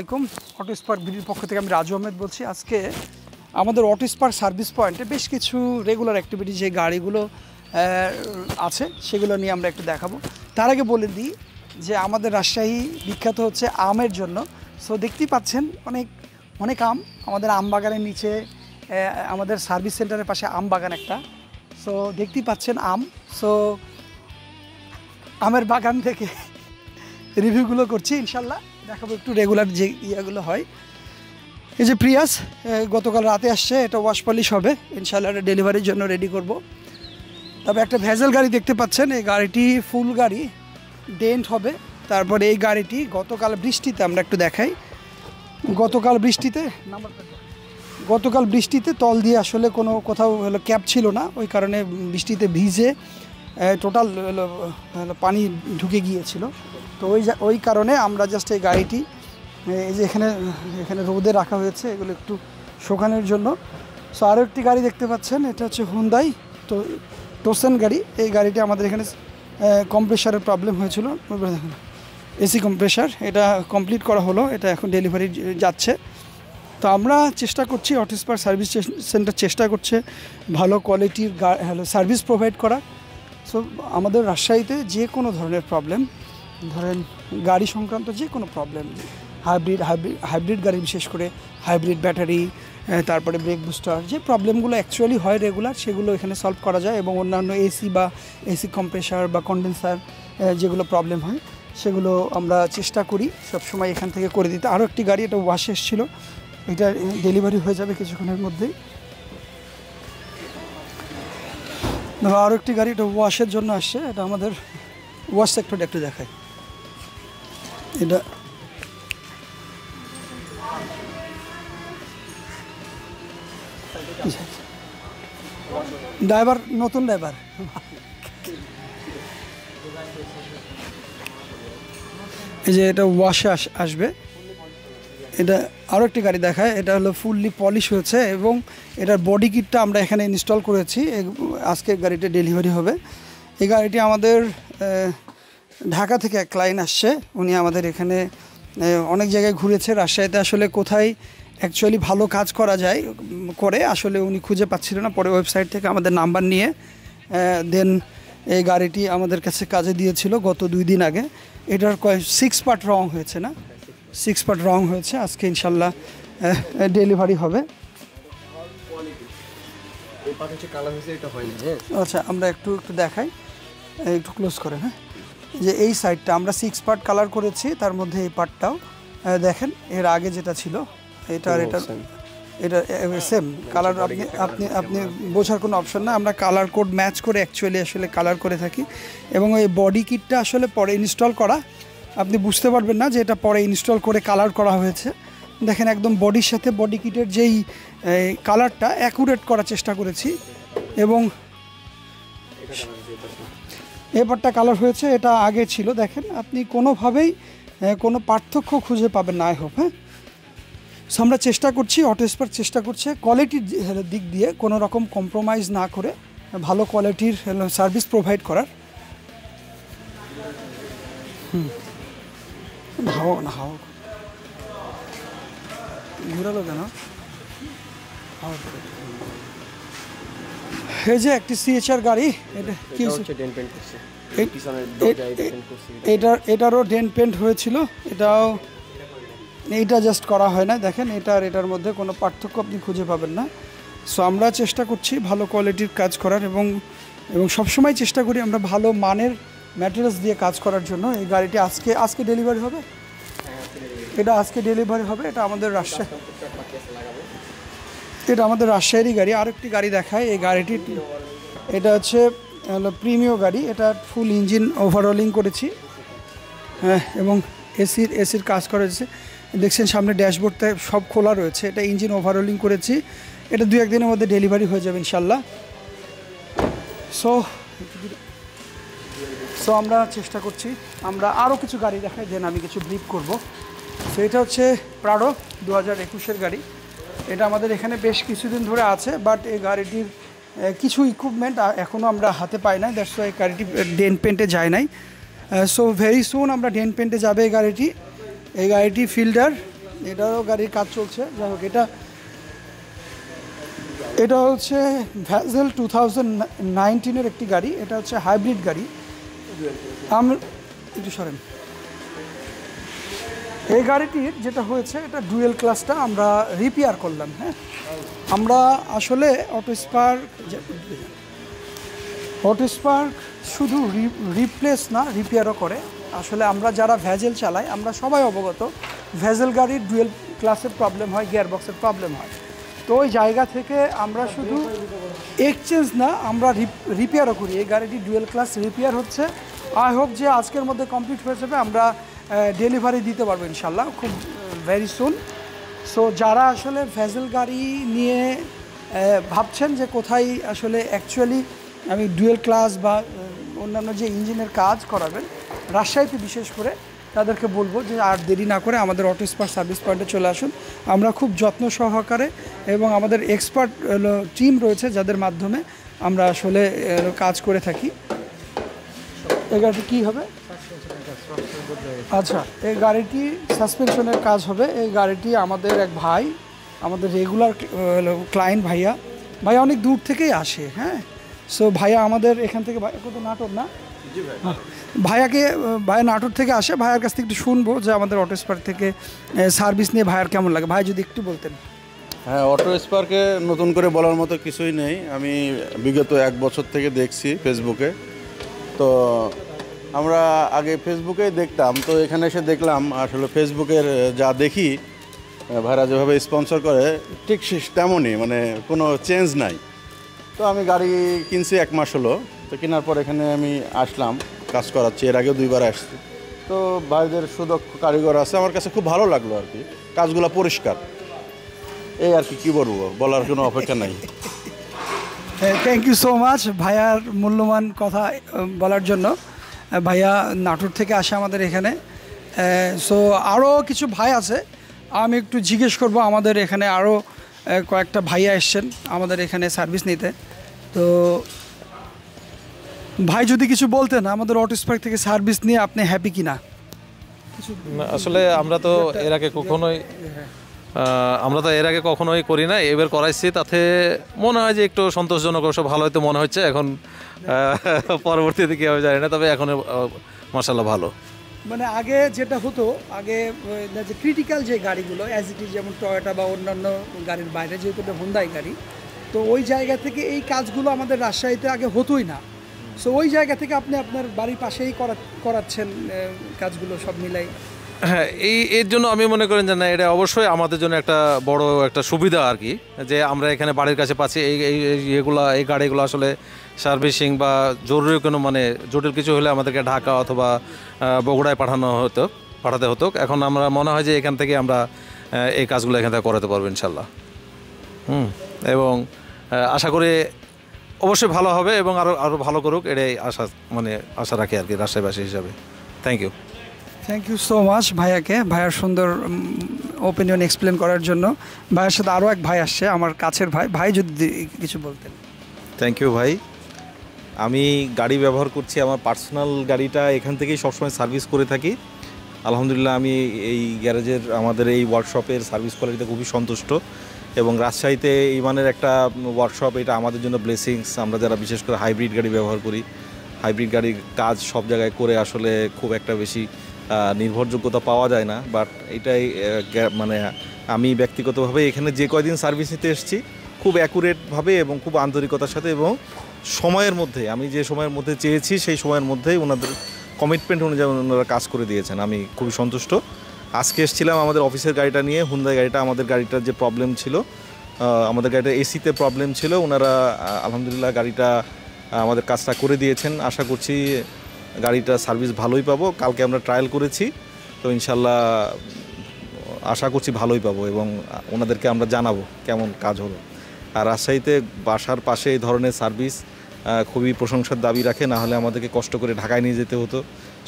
আলাইকুম। Auto spark ভিডিওর পক্ষ থেকে আমি রাজু আহমেদ বলছি। আজকে আমাদের অটো স্পার্ক সার্ভিস পয়েন্টে বেশ কিছু রেগুলার অ্যাক্টিভিটি যে গাড়িগুলো আছে সেগুলো নিয়ে আমরা একটু দেখাবো। তার আগে বলে দিই যে আমাদের রাজশাহী বিখ্যাত হচ্ছে আমের জন্য। সো দেখতেই পাচ্ছেন অনেক আম আমাদের আম বাগানের নিচে, আমাদের সার্ভিস সেন্টারের পাশে আম বাগান একটা। সো দেখতেই পাচ্ছেন আম। সো আমের বাগান থেকে রিভিউগুলো করছি, ইনশাল্লাহ দেখাবো একটু রেগুলার যে ইয়েগুলো হয়। এই যে প্রিয়াস গতকাল রাতে আসছে, এটা ওয়াশ পলিশ হবে, ইনশাল্লাহ এটা ডেলিভারির জন্য রেডি করব। তবে একটা ভেজেল গাড়ি দেখতে পাচ্ছেন, এই গাড়িটি ফুল গাড়ি, ডেন্ট হবে। তারপরে এই গাড়িটি গতকাল বৃষ্টিতে, আমরা একটু দেখাই, গতকাল বৃষ্টিতে তল দিয়ে আসলে কোথাও ক্যাপ ছিল না, ওই কারণে বৃষ্টিতে ভিজে টোটাল পানি ঢুকে গিয়েছিল। তো ওই কারণে আমরা জাস্ট এই গাড়িটি এই যে এখানে রোদে রাখা হয়েছে, এগুলো একটু শোকানোর জন্য। সো আরও একটি গাড়ি দেখতে পাচ্ছেন, এটা হচ্ছে হুন্দাই টোসেন গাড়ি। এই গাড়িটি আমাদের এখানে কম্প্রেসারের প্রবলেম হয়েছিল, এসি কম্প্রেসার, এটা কমপ্লিট করা হলো, এটা এখন ডেলিভারি যাচ্ছে। তো আমরা চেষ্টা করছি, অটো স্পার্ক সার্ভিস সেন্টার চেষ্টা করছে ভালো কোয়ালিটির সার্ভিস প্রোভাইড করা। সো আমাদের রাজশাহীতে যে কোনো ধরনের প্রবলেম, ধরেন গাড়ি সংক্রান্ত যে কোনো প্রবলেম, হাইব্রিড গাড়ি, বিশেষ করে হাইব্রিড ব্যাটারি, তারপরে ব্রেক বুস্টার, যে প্রবলেমগুলো অ্যাকচুয়ালি হয় রেগুলার, সেগুলো এখানে সলভ করা যায়। এবং অন্যান্য এসি কম্প্রেসার বা কন্ডেন্সার যেগুলো প্রবলেম হয় সেগুলো আমরা চেষ্টা করি সবসময় এখান থেকে করে দিতে। আরও একটি গাড়ি, এটা ওয়াশ এসেছিলো, এটা ডেলিভারি হয়ে যাবে কিছুক্ষণের মধ্যেই। আরও একটি গাড়ি, এটা ওয়াশের জন্য আসছে, এটা আমাদের ওয়াশ সেক্টরটা একটু দেখায়। এটা ড্রাইভার, নতুন ড্রাইভার। এই যে এটা ওয়াশে আসবে। এটা আরও একটি গাড়ি দেখায়, এটা হলো ফুললি পলিশ হয়েছে এবং এটার বডি কিটটা আমরা এখানে ইনস্টল করেছি, আজকে গাড়িটা ডেলিভারি হবে। এই গাড়িটি আমাদের ঢাকা থেকে এক ক্লায়েন্ট আসছে, উনি আমাদের এখানে অনেক জায়গায় ঘুরেছে, রাজশাহীতে আসলে কোথায় অ্যাকচুয়ালি ভালো কাজ করা যায় করে আসলে উনি খুঁজে পাচ্ছিল না। পরে ওয়েবসাইট থেকে আমাদের নাম্বার নিয়ে দেন এই গাড়িটি আমাদের কাছে কাজে দিয়েছিল গত 2 দিন আগে। এটার 6 পার্ট রং হয়েছে, না 6 পার্ট রং হয়েছে, আজকে ইনশাল্লাহ ডেলিভারি হবে। আচ্ছা, আমরা একটু দেখাই, একটু ক্লোজ করে। হ্যাঁ, যে এই সাইডটা আমরা 6 পার্ট কালার করেছি, তার মধ্যে এই পার্টটাও দেখেন, এর আগে যেটা ছিল এটা সেম কালার। আপনি বোঝার কোনো অপশন না, আমরা কালার কোড ম্যাচ করে আসলে কালার করে থাকি। এবং ওই বডি কিটটা আসলে পরে ইনস্টল করা, আপনি বুঝতে পারবেন না যে এটা পরে ইনস্টল করে কালার করা হয়েছে। দেখেন একদম বডির সাথে বডি কিটের যেই কালারটা অ্যাকুরেট করার চেষ্টা করেছি। এবং এবারটা কালার হয়েছে, এটা আগে ছিল, দেখেন আপনি কোনোভাবেই কোনো পার্থক্য খুঁজে পাবেন না, আই হোপ। হ্যাঁ, সো আমরা চেষ্টা করছি, অটো স্পার্ক চেষ্টা করছে কোয়ালিটির দিক দিয়ে কোনো রকম কম্প্রোমাইজ না করে ভালো কোয়ালিটির সার্ভিস প্রোভাইড করার। হাও ঘুরালো কেন? এই যে একটি সিএচআর গাড়ি, এটারও ডেন্ট পেন্ট হয়েছিল, এইটা জাস্ট করা হয় না। দেখেন এটার মধ্যে কোনো পার্থক্য আপনি খুঁজে পাবেন না। সো আমরা চেষ্টা করছি ভালো কোয়ালিটির কাজ করার এবং সবসময় চেষ্টা করি আমরা ভালো মানের ম্যাটেরিয়ালস দিয়ে কাজ করার জন্য। এই গাড়িটি আজকে ডেলিভারি হবে, এটা আমাদের রাজশাহীরই গাড়ি। আরেকটি গাড়ি দেখায়, এই গাড়িটি, এটা হচ্ছে প্রিমিয় গাড়ি, এটা ফুল ইঞ্জিন ওভারঅলিং করেছি, হ্যাঁ, এবং এসির কাজ করেছে। দেখছেন সামনে ড্যাশবোর্ডটা সব খোলা রয়েছে, এটা ইঞ্জিন ওভারঅলিং করেছি। এটা 2-1 দিনের মধ্যে ডেলিভারি হয়ে যাবে ইনশাল্লাহ। সো আমরা চেষ্টা করছি, আমরা আরও কিছু গাড়ি দেখাই, দেন আমি কিছু ব্রিফ করব। সো এটা হচ্ছে প্রাডো 2021-এর গাড়ি, এটা আমাদের এখানে বেশ কিছুদিন ধরে আছে, বাট এই গাড়িটির কিছু ইকুইপমেন্ট এখনও আমরা হাতে পাই না, দ্যাটস ওয়াই গাড়িটি ডেন্ট পেন্টে যায় নাই। সো ভেরি সুন আমরা ডেন্ট পেন্টে যাবে এই গাড়িটি ফিল্ডার এটারও গাড়ির কাজ চলছে। যাই হোক, এটা হচ্ছে ভ্যাজেল 2019-এর একটি গাড়ি। এটা হচ্ছে হাইব্রিড গাড়ি। আমরা একটু সরেন। এই গাড়িটির যেটা হয়েছে, এটা ডুয়েল ক্লাসটা আমরা রিপেয়ার করলাম। হ্যাঁ, আমরা আসলে অটোস্পার্ক শুধু রিপ্লেস না, রিপেয়ারও করে। আসলে আমরা যারা ভ্যাজেল চালাই আমরা সবাই অবগত, ভ্যাজেল গাড়ির ডুয়েল ক্লাসের প্রবলেম হয়, গিয়ারবক্সের প্রবলেম হয়। তো ওই জায়গা থেকে আমরা শুধু এক্সচেঞ্জ না, আমরা রিপেয়ারও করি। এই গাড়িটি ডুয়েল ক্লাস রিপেয়ার হচ্ছে। আই হোপ যে আজকের মধ্যে কমপ্লিট হয়ে যাবে, আমরা ডেলিভারি দিতে পারবো ইনশাল্লাহ খুব ভেরি সুন। সো যারা আসলে ভ্যাজেল গাড়ি নিয়ে ভাবছেন যে কোথায় আসলে অ্যাকচুয়ালি আমি ডুয়েল ক্লাস বা অন্যান্য যে ইঞ্জিনের কাজ করাবেন, রাজশাহীতে বিশেষ করে, তাদেরকে বলবো যে আর দেরি না করে আমাদের অটোস্পার্ক সার্ভিস পয়েন্টে চলে আসুন। আমরা খুব যত্ন সহকারে এবং আমাদের এক্সপার্ট টিম রয়েছে যাদের মাধ্যমে আমরা আসলে কাজ করে থাকি। এই গাড়িটি কী হবে? আচ্ছা, এই গাড়িটি সাসপেনশনের কাজ হবে। এই গাড়িটি আমাদের এক ভাই, আমাদের রেগুলার ক্লায়েন্ট ভাইয়া অনেক দূর থেকেই আসে। হ্যাঁ, সো ভাইয়া আমাদের এখান থেকে, কত নাটোর না, ভাইয়া নাটোর থেকে আসে। ভাইয়ার কাছ থেকে একটু শুনবো যে আমাদের অটোস্পার্ক থেকে সার্ভিস নিয়ে ভাইয়ার কেমন লাগে। ভাই যদি একটু বলতেন। হ্যাঁ, অটোস্পার্কে নতুন করে বলার মতো কিছুই নেই। আমি বিগত 1 বছর থেকে দেখছি ফেসবুকে। তো আমরা আগে ফেসবুকেই দেখতাম, তো এখানে এসে দেখলাম আসলে ফেসবুকের যা দেখি ভাইরা যেভাবে স্পন্সর করে ঠিক তেমনই, মানে কোনো চেঞ্জ নাই। তো আমি গাড়ি কিনছি 1 মাস হলো। তো কেনার পর এখানে আমি আসলাম, কাজ করাচ্ছি। এর আগেও 2 বার আসছি। তো ভাইদের সুদক্ষ কারিগর আছে, আমার কাছে খুব ভালো লাগলো আর কি। কাজগুলো পরিষ্কার, এই আর কি বলবো, বলার কোনো অপেক্ষা নাই। থ্যাংক ইউ সো মাচ ভাইয়ার মূল্যবান কথা বলার জন্য। ভাইয়া নাটোর থেকে আসে আমাদের এখানে। সো আরও কিছু ভাই আছে, আমি একটু জিজ্ঞেস করব। আমাদের এখানে আরও কয়েকটা ভাইয়া এসছেন আমাদের এখানে সার্ভিস নিতে। তো ভাই যদি কিছু বলতেন আমাদের অটোস্পার্ক থেকে সার্ভিস নিয়ে আপনি হ্যাপি কিনা? আসলে আমরা তো এর আগে কখনোই করি না, এবার করাইছি। তাতে মনে হয় যে একটু সন্তোষজনক, অবশ্য ভালো হয়তো মনে হচ্ছে। এখন পরবর্তীতে কী হবে জানি না, তবে এখন মাশাআল্লাহ ভালো। মানে আগে যেটা হতো, আগে যে ক্রিটিক্যাল যে গাড়িগুলো অ্যাজ ইট ইজ, যেমন টয়োটা বা অন্যান্য গাড়ির বাইরে, যেহেতু এটা হুন্ডাই গাড়ি, তো ওই জায়গা থেকে এই কাজগুলো আমাদের রাজশাহীতে আগে হতোই না। সো ওই জায়গা থেকে আপনি আপনার বাড়ির পাশেই করাচ্ছেন কাজগুলো সব মিলাই। হ্যাঁ, এর জন্য আমি মনে করেন যে না, এটা অবশ্যই আমাদের জন্য একটা বড় একটা সুবিধা আর কি, যে আমরা এখানে বাড়ির কাছে পাচ্ছি। এই গাড়িগুলো আসলে সার্ভিসিং বা জরুরি কোনো জটিল কিছু হলে আমাদেরকে ঢাকা অথবা বগুড়ায় পাঠাতে হতো। এখন আমরা মনে হয় যে এখান থেকে আমরা এই কাজগুলো এখান থেকে করাতে পারবো ইনশাল্লাহ। এবং আশা করি অবশ্যই ভালো হবে এবং আরও ভালো করুক, এটাই আশা রাখি আর কি রাজশাহীবাসী হিসাবে। থ্যাংক ইউ সো মাচ ভাইয়ার সুন্দর ওপিনিয়ন এক্সপ্লেন করার জন্য। ভাইয়ের সাথে আরও এক ভাই আসছে, আমার কাছের ভাই যদি কিছু বলতেন। থ্যাংক ইউ ভাই। আমি গাড়ি ব্যবহার করছি, আমার পার্সোনাল গাড়িটা এখান থেকেই সবসময় সার্ভিস করে থাকি। আলহামদুলিল্লাহ আমি এই গ্যারেজের, আমাদের এই ওয়ার্কশপের সার্ভিস কোয়ালিটিতে খুবই সন্তুষ্ট। এবং রাজশাহীতে এই মানের একটা ওয়ার্কশপ, এটা আমাদের জন্য ব্লেসিংস। আমরা যারা বিশেষ করে হাইব্রিড গাড়ি ব্যবহার করি, হাইব্রিড গাড়ির কাজ সব জায়গায় করে আসলে খুব একটা বেশি নির্ভরযোগ্যতা পাওয়া যায় না। বাট এটাই আমি ব্যক্তিগতভাবে এখানে যে কয়দিন সার্ভিস নিতে এসেছি, খুব অ্যাকুরেটভাবে এবং খুব আন্তরিকতার সাথে এবং সময়ের মধ্যে, আমি যে সময়ের মধ্যে চেয়েছি সেই সময়ের মধ্যেই ওনাদের কমিটমেন্ট অনুযায়ী ওনারা কাজ করে দিয়েছেন। আমি খুবই সন্তুষ্ট। আজকে এসেছিলাম আমাদের অফিসের গাড়িটা নিয়ে, হুন্ডাই গাড়িটা। আমাদের গাড়িটার যে প্রবলেম ছিল, আমাদের গাড়িটা এসিতে প্রবলেম ছিল, ওনারা আলহামদুলিল্লাহ গাড়িটা আমাদের কাজটা করে দিয়েছেন। আশা করছি গাড়িটা সার্ভিস ভালোই পাবো। কালকে আমরা ট্রায়াল করেছি, তো ইনশাল্লাহ আশা করছি ভালোই পাবো এবং ওনাদেরকে আমরা জানাবো কেমন কাজ হলো। আর রাজশাহীতে বাসার পাশে এই ধরনের সার্ভিস খুবই প্রশংসার দাবি রাখে। না হলে আমাদেরকে কষ্ট করে ঢাকায় নিয়ে যেতে হতো,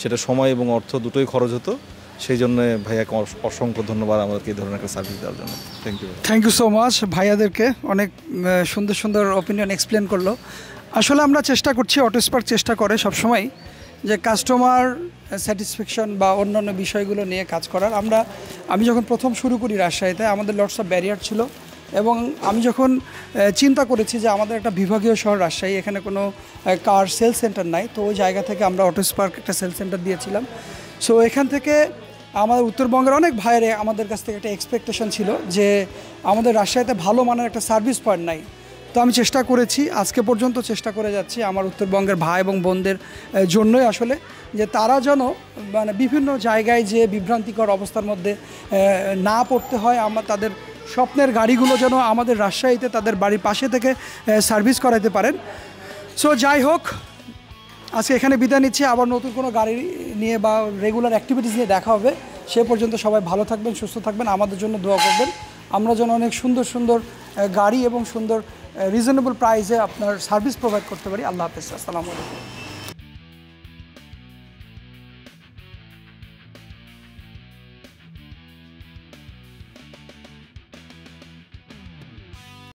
সেটা সময় এবং অর্থ দুটোই খরচ হতো। সেই জন্য ভাইয়াকে অসংখ্য ধন্যবাদ আমাদেরকে এই ধরনের একটা সার্ভিস দেওয়ার জন্য। থ্যাংক ইউ সো মাচ ভাইয়াদেরকে, অনেক সুন্দর সুন্দর ওপিনিয়ন এক্সপ্লেন করলো। আসলে আমরা চেষ্টা করছি, অটোস্পার্ক চেষ্টা করে সবসময় যে কাস্টমার স্যাটিসফ্যাকশন বা অন্যান্য বিষয়গুলো নিয়ে কাজ করার। আমি যখন প্রথম শুরু করি রাজশাহীতে, আমাদের লটস অফ ব্যারিয়ার ছিল, এবং আমি যখন চিন্তা করেছি যে আমাদের একটা বিভাগীয় শহর রাজশাহী, এখানে কোনো কার সেল সেন্টার নাই, তো ওই জায়গা থেকে আমরা অটো স্পার্ক একটা সেল সেন্টার দিয়েছিলাম। সো এখান থেকে আমাদের উত্তরবঙ্গের অনেক ভাইয়েরে আমাদের কাছ থেকে একটা এক্সপেকটেশন ছিল যে আমাদের রাজশাহীতে ভালো মানের একটা সার্ভিস পয়েন্ট নাই। তো আমি চেষ্টা করেছি, আজকে পর্যন্ত চেষ্টা করে যাচ্ছি আমার উত্তরবঙ্গের ভাই এবং বোনদের জন্যই আসলে, যে তারা যেন মানে বিভিন্ন জায়গায় যে বিভ্রান্তিকর অবস্থার মধ্যে না পড়তে হয়, আমরা তাদের স্বপ্নের গাড়িগুলো যেন আমাদের রাজশাহীতে তাদের বাড়ির পাশে থেকে সার্ভিস করাতে পারেন। সো যাই হোক, আজকে এখানে বিদায় নিচ্ছি। আবার নতুন কোনো গাড়ি নিয়ে বা রেগুলার অ্যাক্টিভিটিস নিয়ে দেখা হবে। সে পর্যন্ত সবাই ভালো থাকবেন, সুস্থ থাকবেন, আমাদের জন্য দোয়া করবেন। আমরা যেন অনেক সুন্দর সুন্দর গাড়ি এবং সুন্দর রিজনেবল প্রাইসে আপনার সার্ভিস প্রোভাইড করতে পারি। আল্লাহ হাফেজ, আসসালামু আলাইকুম।